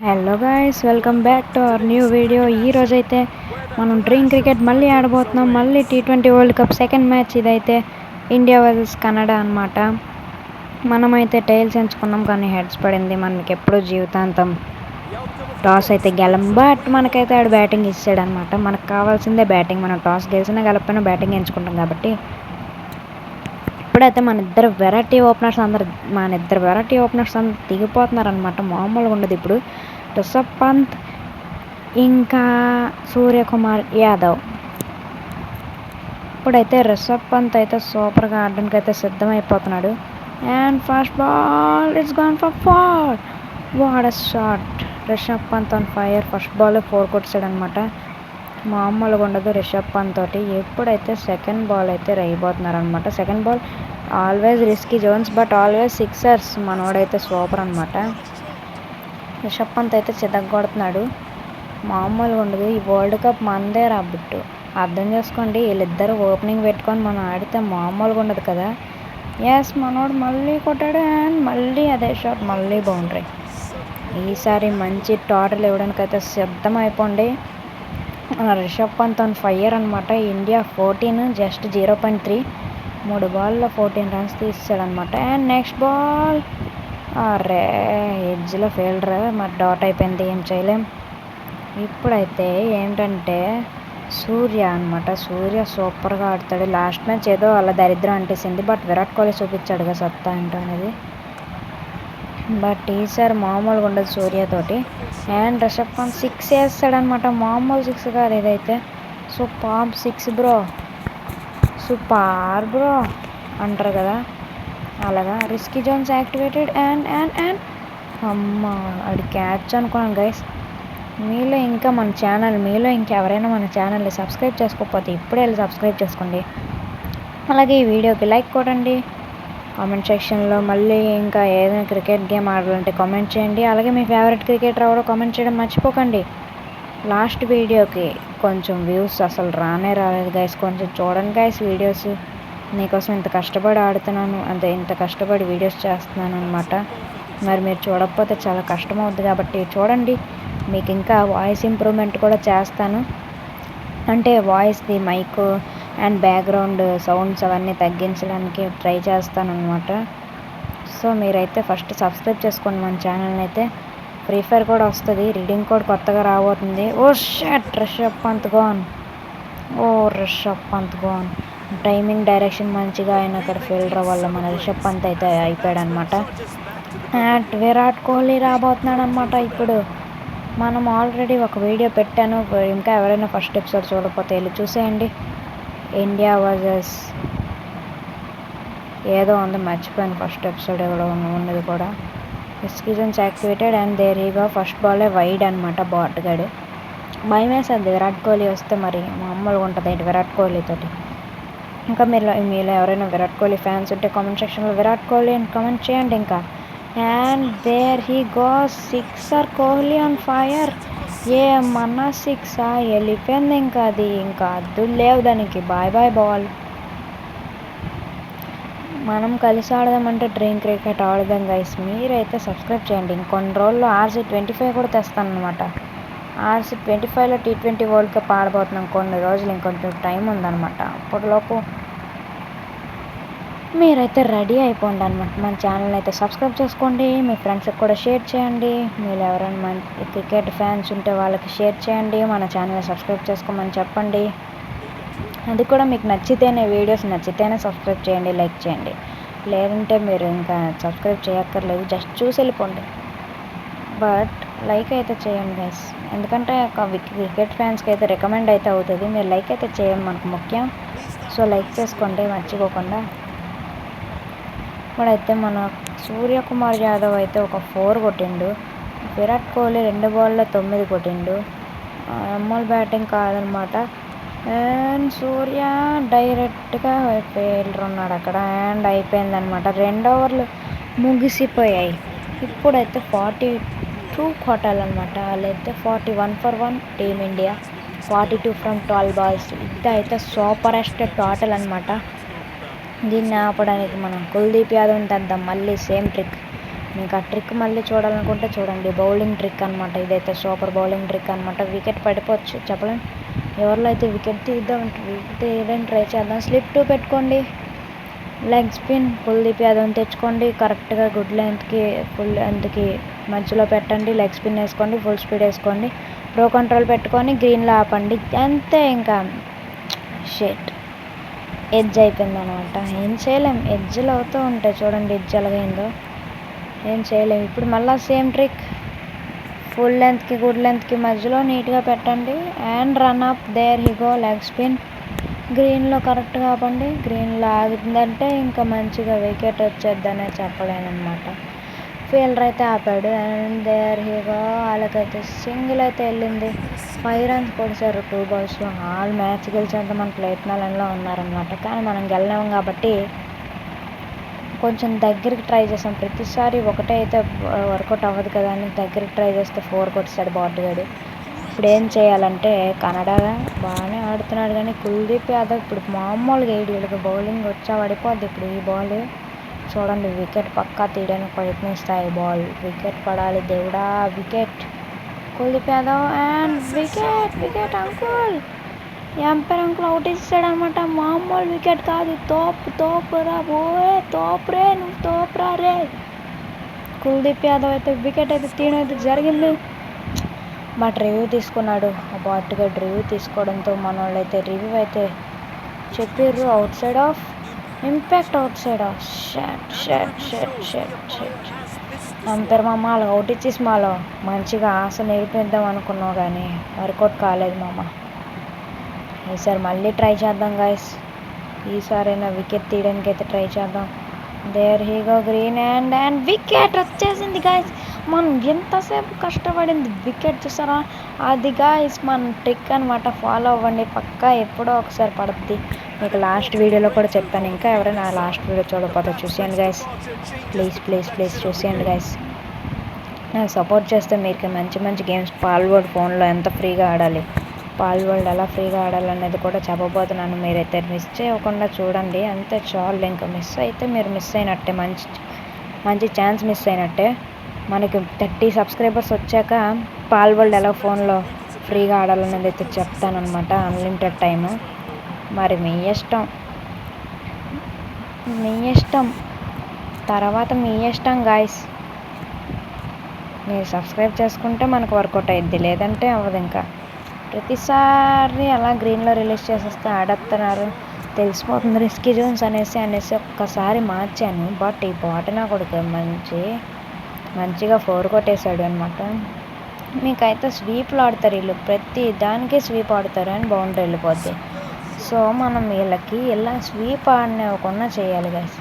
Hello guys, welcome back to our new video. ఈరోజైతే మనం dream cricket మళ్ళీ ఆడబోతున్నాం. మళ్ళీ T20 world cup second match ఇదైతే ఇండియా వర్సెస్ కెనడా అనమాట. మనమైతే టైల్స్ ఎంచుకున్నాం కానీ హెడ్స్ పడింది. మనకి ఎప్పుడూ జీవితాంతం టాస్ అయితే గెలం, బట్ మనకైతే ఆడు బ్యాటింగ్ ఇచ్చాడనమాట. మనకు కావాల్సిందే బ్యాటింగ్. మనం టాస్ గెలిచినా గెలకపోయినా బ్యాటింగ్ ఎంచుకుంటాం కాబట్టి ఇప్పుడైతే మన ఇద్దరు వెరైటీ ఓపెనర్స్ అందరు దిగిపోతున్నారనమాట. మామూలుగా ఉండదు. ఇప్పుడు రిషబ్ పంత్ ఇంకా సూర్యకుమార్ యాదవ్. ఇప్పుడైతే రిషబ్ పంత్ అయితే సూపర్గా ఆడడానికి అయితే సిద్ధమైపోతున్నాడు. And first ball it's gone for 4. What a shot! Rishabh Pant on fire. First ball 4 కొట్టాడు అనమాట. మామూలుగా ఉండదు రిషబ్ పంత్ తోటి. ఎప్పుడైతే సెకండ్ బాల్ అయితే రైపోతున్నారు అనమాట. Second ball always risky zones but always sixers. మనోడైతే సూపర్ అనమాట. రిషబ్ పంత్ అయితే చితగ్గొడుతున్నాడు. మామూలుగా ఉండదు. ఈ వరల్డ్ కప్ మనదే రాబిట్టు. అర్థం చేసుకోండి. వీళ్ళిద్దరు ఓపెనింగ్ పెట్టుకొని మనం ఆడితే మామూలుగా ఉండదు కదా. ఎస్, మనోడు మళ్ళీ కొట్టాడు. అండ్ మళ్ళీ అదే షాట్, మళ్ళీ బౌండరీ. ఈసారి మంచి టోటల్ ఇవ్వడానికి అయితే సిద్ధం అయిపోండి. రిషబ్ పంత్ ఆన్ ఫైర్ అనమాట. India 14 just 0.3. 3 బాల్లో 14 రన్స్ తీసాడనమాట. అండ్ నెక్స్ట్ బాల్ అరే ఎడ్జ్లో ఫీల్డర్ మరి డాట్ అయిపోయింది, ఏం చేయలేం. ఇప్పుడైతే ఏంటంటే సూర్య అనమాట. సూర్య సూపర్గా ఆడతాడు. లాస్ట్ మ్యాచ్ ఏదో అలా దరిద్రం అంటేసింది, బట్ విరాట్ కోహ్లీ చూపించాడుగా సత్తా ఏంటో అనేది. బట్ ఈసారి మామూలుగా ఉండదు సూర్యతోటి. అండ్ రిషబ్ పంత్ 6 వేస్తాడనమాట. మామూలు 6 కాదు ఇదైతే. సూపర్ 6 బ్రో, సూపర్ బ్రో అంటారు కదా, అలాగా. Risky zones activated. And and and అమ్మ, అది క్యాచ్ అనుకున్నాను గైస్. మీలో ఇంకెవరైనా మన ఛానల్ని సబ్స్క్రైబ్ చేసుకోకపోతే ఇప్పుడే వెళ్ళి సబ్స్క్రైబ్ చేసుకోండి. అలాగే ఈ వీడియోకి లైక్ కొట్టండి. కామెంట్ సెక్షన్లో మళ్ళీ ఇంకా ఏదైనా క్రికెట్ గేమ్ ఆడాలంటే కామెంట్ చేయండి. అలాగే మీ ఫేవరెట్ క్రికెటర్ ఎవరో కామెంట్ చేయడం మర్చిపోకండి. లాస్ట్ వీడియోకి కొంచెం వ్యూస్ అసలు రాలేదు గైస్. కొంచెం చూడండి గైస్ వీడియోస్. నీకోసం ఇంత కష్టపడి ఆడుతున్నాను, ఇంత కష్టపడి వీడియోస్ చేస్తున్నాను అనమాట. మరి మీరు చూడకపోతే చాలా కష్టం అవుతుంది కాబట్టి చూడండి. మీకు ఇంకా వాయిస్ ఇంప్రూవ్మెంట్ కూడా చేస్తాను. అంటే వాయిస్ది మైక్ అండ్ బ్యాక్గ్రౌండ్ సౌండ్స్ అవన్నీ తగ్గించడానికి ట్రై చేస్తాను అనమాట. సో మీరైతే ఫస్ట్ సబ్స్క్రైబ్ చేసుకోండి మన ఛానల్ని. అయితే ఫ్రీ ఫైర్ కూడా వస్తుంది. రీడింగ్ కోడ్ కొత్తగా రాబోతుంది. Oh shot, Rishabh Pant gone. Rishabh Pant gone. Timing direction మంచిగా అయిన అక్కడ ఫీల్డర్ వల్ల మన రిషబ్ పంత్ అయితే అయిపోయాడు అనమాట. అండ్ విరాట్ కోహ్లీ రాబోతున్నాడు అనమాట. ఇప్పుడు మనం ఆల్రెడీ ఒక వీడియో పెట్టాను. ఇంకా ఎవరైనా ఫస్ట్ ఎపిసోడ్ చూడకపోతే వెళ్ళి చూసేయండి. ఇండియా వర్సెస్ ఏదో ఉంది, మర్చిపోయాను ఫస్ట్ ఎపిసోడ్ ఎవరో ఉన్నది కూడా. రిస్కీజన్స్ యాక్టివేటెడ్. అండ్ దేర్ ఈగా ఫస్ట్ బాలే వైడ్ అనమాట. బాట్గాడు భయం వేస్తుంది విరాట్ కోహ్లీ వస్తే. మరి మామూలుగా ఉంటుంది ఏంటి విరాట్ కోహ్లీతోటి. ఇంకా మీలో ఎవరైనా విరాట్ కోహ్లీ ఫ్యాన్స్ ఉంటే కామెంట్ సెక్షన్లో విరాట్ కోహ్లీ అని కామెంట్ చేయండి ఇంకా. And there he goes, sixer. Kohli on fire. ఏమన్నా 6 వెళ్ళిపోయింది ఇంకా. అది ఇంకా అద్దులు లేవు దానికి. Bye bye ball. మనం కలిసి ఆడదామంటే డ్రీమ్ క్రికెట్ ఆడదాం గైస్. మీరైతే సబ్స్క్రైబ్ చేయండి. ఇంకొన్ని రోజుల్లో RC25 కూడా తెస్తాను అనమాట. RC25లో T20 వరల్డ్ కప్ ఆడబోతున్నాం. కొన్ని రోజులు ఇంకొంచెం టైం ఉందన్నమాట. అప్పటిలోపు మీరైతే రెడీ అయిపోండి అనమాట. మన ఛానల్ని అయితే సబ్స్క్రైబ్ చేసుకోండి. మీ ఫ్రెండ్స్కి కూడా షేర్ చేయండి. మీరు ఎవరైనా మన క్రికెట్ ఫ్యాన్స్ ఉంటే వాళ్ళకి షేర్ చేయండి. మన ఛానల్ని సబ్స్క్రైబ్ చేసుకోమని చెప్పండి. అది కూడా మీకు నచ్చితేనే, వీడియోస్ నచ్చితేనే సబ్స్క్రైబ్ చేయండి, లైక్ చేయండి. లేదంటే మీరు ఇంకా సబ్స్క్రైబ్ చేయక్కర్లేదు, జస్ట్ చూసి వెళ్ళిపోండి. బట్ లైక్ అయితే చేయండి గైస్. ఎందుకంటే క్రికెట్ ఫ్యాన్స్కి అయితే రికమెండ్ అయితే అవుతుంది. మీరు లైక్ అయితే చేయండి, మనకు ముఖ్యం. సో లైక్ చేసుకోండి మర్చిపోకుండా. ఇప్పుడైతే మన సూర్యకుమార్ యాదవ్ అయితే ఒక 4 కొట్టిండు. విరాట్ కోహ్లీ 2 బాల్లో 9 కొట్టిండు. అమ్మోల్ బ్యాటింగ్ కాదనమాట. అండ్ సూర్య డైరెక్ట్గా ఫీల్డర్ ఉన్నాడు అక్కడ. అండ్ అయిపోయిందనమాట. 2 ఓవర్లు ముగిసిపోయాయి. ఇప్పుడైతే 42 కొట్టాలన్నమాట. వాళ్ళైతే 41 for 1 టీమిండియా, 42 from 12 balls. ఇదైతే సూపరెస్ట్ టోటల్ అనమాట. దీన్ని ఆపడానికి మనం కుల్దీప్ యాదవ్ని తెద్దాం. మళ్ళీ సేమ్ ట్రిక్. మీకు ఆ ట్రిక్ మళ్ళీ చూడాలనుకుంటే చూడండి. బౌలింగ్ ట్రిక్ అనమాట. ఇదైతే సూపర్ బౌలింగ్ ట్రిక్ అనమాట. వికెట్ పడిపోవచ్చు చెప్పలేం. ఎవరిలో అయితే వికెట్ తీయడానికి ట్రై చేద్దాం. స్లిప్ 2 పెట్టుకోండి. లెగ్ స్పిన్ కుల్దీప్ యాదవ్ని తెచ్చుకోండి. కరెక్ట్గా గుడ్ లెంత్కి ఫుల్ లెంత్కి మధ్యలో పెట్టండి. లెగ్ స్పిన్ వేసుకోండి. ఫుల్ స్పీడ్ వేసుకోండి. ప్రో కంట్రోల్ పెట్టుకొని గ్రీన్లో ఆపండి. అంతే ఇంకా షేట్ ఎడ్జ్ అయిపోయింది అనమాట. ఏం చేయలేం. ఎడ్జ్లు అవుతూ ఉంటాయి చూడండి. ఎడ్జ్ ఎలాగైందో ఏం చేయలేం. ఇప్పుడు మళ్ళీ సేమ్ ట్రిక్. ఫుల్ లెంత్కి గుడ్ లెంత్కి మధ్యలో నీట్గా పెట్టండి. And run up. There he goes leg spin. గ్రీన్లో కరెక్ట్గా ఆపండి. గ్రీన్లో ఆగిందంటే ఇంకా మంచిగా వికెట్ వచ్చేద్దనే చెప్పలేనమాట. ఫీల్డర్ అయితే ఆపాడు. అండ్ దేర్ హిగో వాళ్ళకైతే సింగిల్ అయితే వెళ్ళింది. 5 runs కొడిసారు 2 balls. ఆల్ మ్యాచ్ గెలిచేంత మన ప్లేట్ మెలన్లో ఉన్నారనమాట. కానీ మనం గెలినాం కాబట్టి కొంచెం దగ్గరికి ట్రై చేసాం. ప్రతిసారి ఒకటే అయితే వర్కౌట్ అవ్వదు కదా అని దగ్గరికి ట్రై చేస్తే 4 కొట్టాడు బాట్గాడు. ఇప్పుడు ఏం చేయాలంటే కన్నడగా బాగానే ఆడుతున్నాడు కానీ కుల్దీప్ యాదవ్ ఇప్పుడు మామూలుగా వీళ్ళకి బౌలింగ్ వచ్చా పడిపోద్ది. ఇప్పుడు ఈ బాల్ చూడండి వికెట్ పక్కా తీయడానికి ప్రయత్నిస్తాయి. బాల్ వికెట్ పడాలి దేవుడా. Wicket Kuldeep Yadav and wicket uncle. Umpire uncle out ఇస్తాడు అనమాట. మామూలు వికెట్ కాదు. తోపురా బోయే. తోపురే నువ్వు తోపురా రే. కుల్దీప్ యాదవ్ అయితే వికెట్ అయితే తీయడం అయితే జరిగింది. బట్ రివ్యూ తీసుకున్నాడు. ఆ బాట్గా రివ్యూ తీసుకోవడంతో మన వాళ్ళు అయితే రివ్యూ అయితే చెప్పారు. Out side of impact out side of shut. Ampere మామ వాళ్ళకి అవుట్ ఇచ్చేసి మాలో మంచిగా ఆశ నిరూపిద్దాం అనుకున్నావు కానీ వర్కౌట్ కాలేదు మామ. ఈసారి మళ్ళీ ట్రై చేద్దాం గాయస్. ఈసారైనా వికెట్ తీయడానికి అయితే ట్రై చేద్దాం. దేర్ హీగో గ్రీన్ అండ్ వికెట్ వచ్చేసింది గాయస్. మనం ఎంతసేపు కష్టపడింది వికెట్ చూసారా. అది గాయస్ మన ట్రిక్ అనమాట. ఫాలో అవ్వండి పక్కా ఎప్పుడో ఒకసారి పడుద్ది. మీకు లాస్ట్ వీడియోలో కూడా చెప్పాను. ఇంకా ఎవరైనా లాస్ట్ వీడియో చూడకపోతే చూసేయండి గాయస్. ప్లీజ్ చూసేయండి గాయస్. నాకు సపోర్ట్ చేస్తే మీకు మంచి మంచి గేమ్స్ పాల్వర్డ్ ఫోన్లో ఎంత ఫ్రీగా ఆడాలి, పాల్వర్డ్ ఎలా ఫ్రీగా ఆడాలనేది కూడా చెప్పబోతున్నాను. మీరైతే మిస్ చేయకుండా చూడండి. అంతే చాలు. ఇంకా మిస్ అయితే మీరు మిస్ అయినట్టే. మంచి ఛాన్స్ మిస్ అయినట్టే. మనకి 30 subscribers వచ్చాక పాల్వర్డ్ ఎలా ఫోన్లో ఫ్రీగా ఆడాలనేది అయితే చెప్తానమాట. Unlimited time. మరి మీ ఇష్టం తర్వాత మీ ఇష్టం గాయస్. మీరు సబ్స్క్రైబ్ చేసుకుంటే మనకు వర్కౌట్ అయ్యిద్ది, లేదంటే అవ్వదు. ఇంకా ప్రతిసారి అలా గ్రీన్లో రిలీజ్ చేసేస్తే ఆడేస్తున్నారు తెలిసిపోతుంది. రిస్కీ జోన్స్ అనేసి ఒక్కసారి మార్చాను. బట్ ఈ బాటనా కొడుకు మంచిగా 4 కొట్టేశాడు అనమాట. మీకైతే స్వీప్లు ఆడతారు వీళ్ళు. ప్రతి దానికి స్వీప్ ఆడతారు అని బౌండరీ వెళ్ళిపోద్ది. సో మనం వీళ్ళకి ఇలా స్వీప్ ఆడనివ్వకుండా చేయాలి గైస్.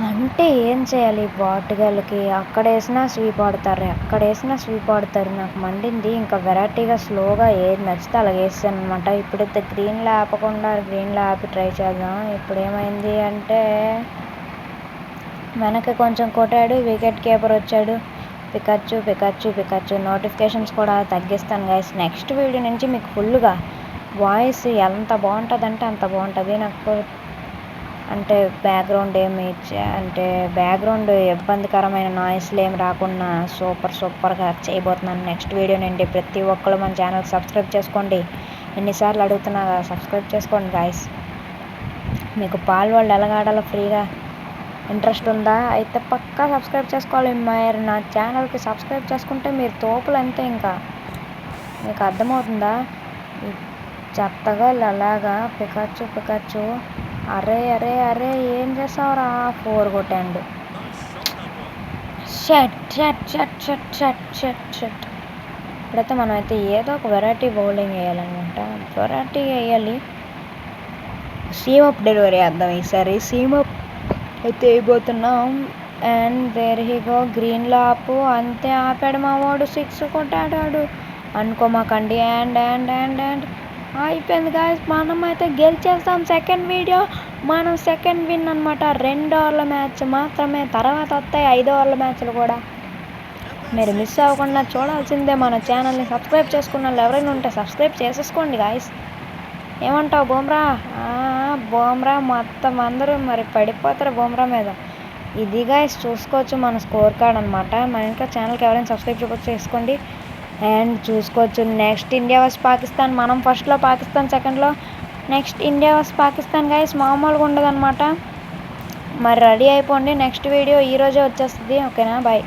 అంటే ఏం చేయాలి, బాటుగాళ్ళకి అక్కడ వేసినా స్వీప్ ఆడతారు. నాకు మండింది. ఇంకా వెరైటీగా స్లోగా ఏది నచ్చితే అలా వేస్తాను అనమాట. ఇప్పుడైతే గ్రీన్లో ఆపకుండా గ్రీన్లో ఆపి ట్రై చేద్దాం. ఇప్పుడు ఏమైంది అంటే వెనక కొంచెం కొట్టాడు. వికెట్ కీపర్ వచ్చాడు. పికచ్చు నోటిఫికేషన్స్ కూడా తగ్గిస్తాను గైస్. నెక్స్ట్ వీడియో నుంచి మీకు ఫుల్గా వాయిస్ ఎంత బాగుంటుందంటే అంత బాగుంటుంది. నాకు అంటే బ్యాక్గ్రౌండ్ ఇబ్బందికరమైన నాయిస్లు ఏమి రాకుండా సూపర్గా చేయబోతున్నాను నెక్స్ట్ వీడియో నుండి. ప్రతి ఒక్కరు మన ఛానల్ సబ్స్క్రైబ్ చేసుకోండి. ఎన్నిసార్లు అడుగుతున్నా సబ్స్క్రైబ్ చేసుకోండి గాయస్. మీకు పాల్వర్డ్ ఎలాగ ఆడాలో ఫ్రీగా ఇంట్రెస్ట్ ఉందా అయితే పక్కా సబ్స్క్రైబ్ చేసుకోవాలి. మీరు నా ఛానల్కి సబ్స్క్రైబ్ చేసుకుంటే మీరు తోపులు అంతే. ఇంకా మీకు అర్థమవుతుందా. చెత్తగా అలాగా పికచ్చు అరే ఏం చేసావురా. 4 కొట్టాడు. షట్. ఇప్పుడైతే మనం అయితే ఏదో ఒక వెరైటీ బౌలింగ్ వేయాలన్నమాట. సీమప్ డెలివరీ వేద్దాం ఈసారి. సీమప్ అయితే వేయబోతున్నాం. అండ్ దేర్ హిగో గ్రీన్లో ఆపు. అంతే ఆపాడు మా వాడు. 6 కొట్టాడు అనుకోమాకండి. అండ్ అయిపోయింది గాయస్. మనం అయితే గెలిచేస్తాం. మనం సెకండ్ విన్ అనమాట. 2 ఓవర్ల మ్యాచ్ మాత్రమే. తర్వాత వస్తాయి 5 ఓవర్ల మ్యాచ్లు కూడా. మీరు మిస్ అవ్వకుండా చూడాల్సిందే. మన ఛానల్ని సబ్స్క్రైబ్ చేసుకున్న వాళ్ళు ఎవరైనా ఉంటే సబ్స్క్రైబ్ చేసేసుకోండి గాయస్. ఏమంటావు బుమ్రా మొత్తం అందరూ మరి పడిపోతారు బుమ్రా మీద. ఇది గైస్ చూసుకోవచ్చు మన స్కోర్ కార్డ్ అనమాట. మన ఇంకా ఛానల్కి ఎవరైనా సబ్స్క్రైబ్ చేసుకోండి. అండ్ చూసుకోవచ్చు నెక్స్ట్ ఇండియా వర్సెస్ పాకిస్తాన్. మనం ఫస్ట్లో, పాకిస్తాన్ సెకండ్లో, next India versus Pakistan guys. మామూలుగా ఉండదు అనమాట. మరి రెడీ అయిపోండి, నెక్స్ట్ వీడియో ఈరోజే వచ్చేస్తుంది. ఓకేనా, బాయ్.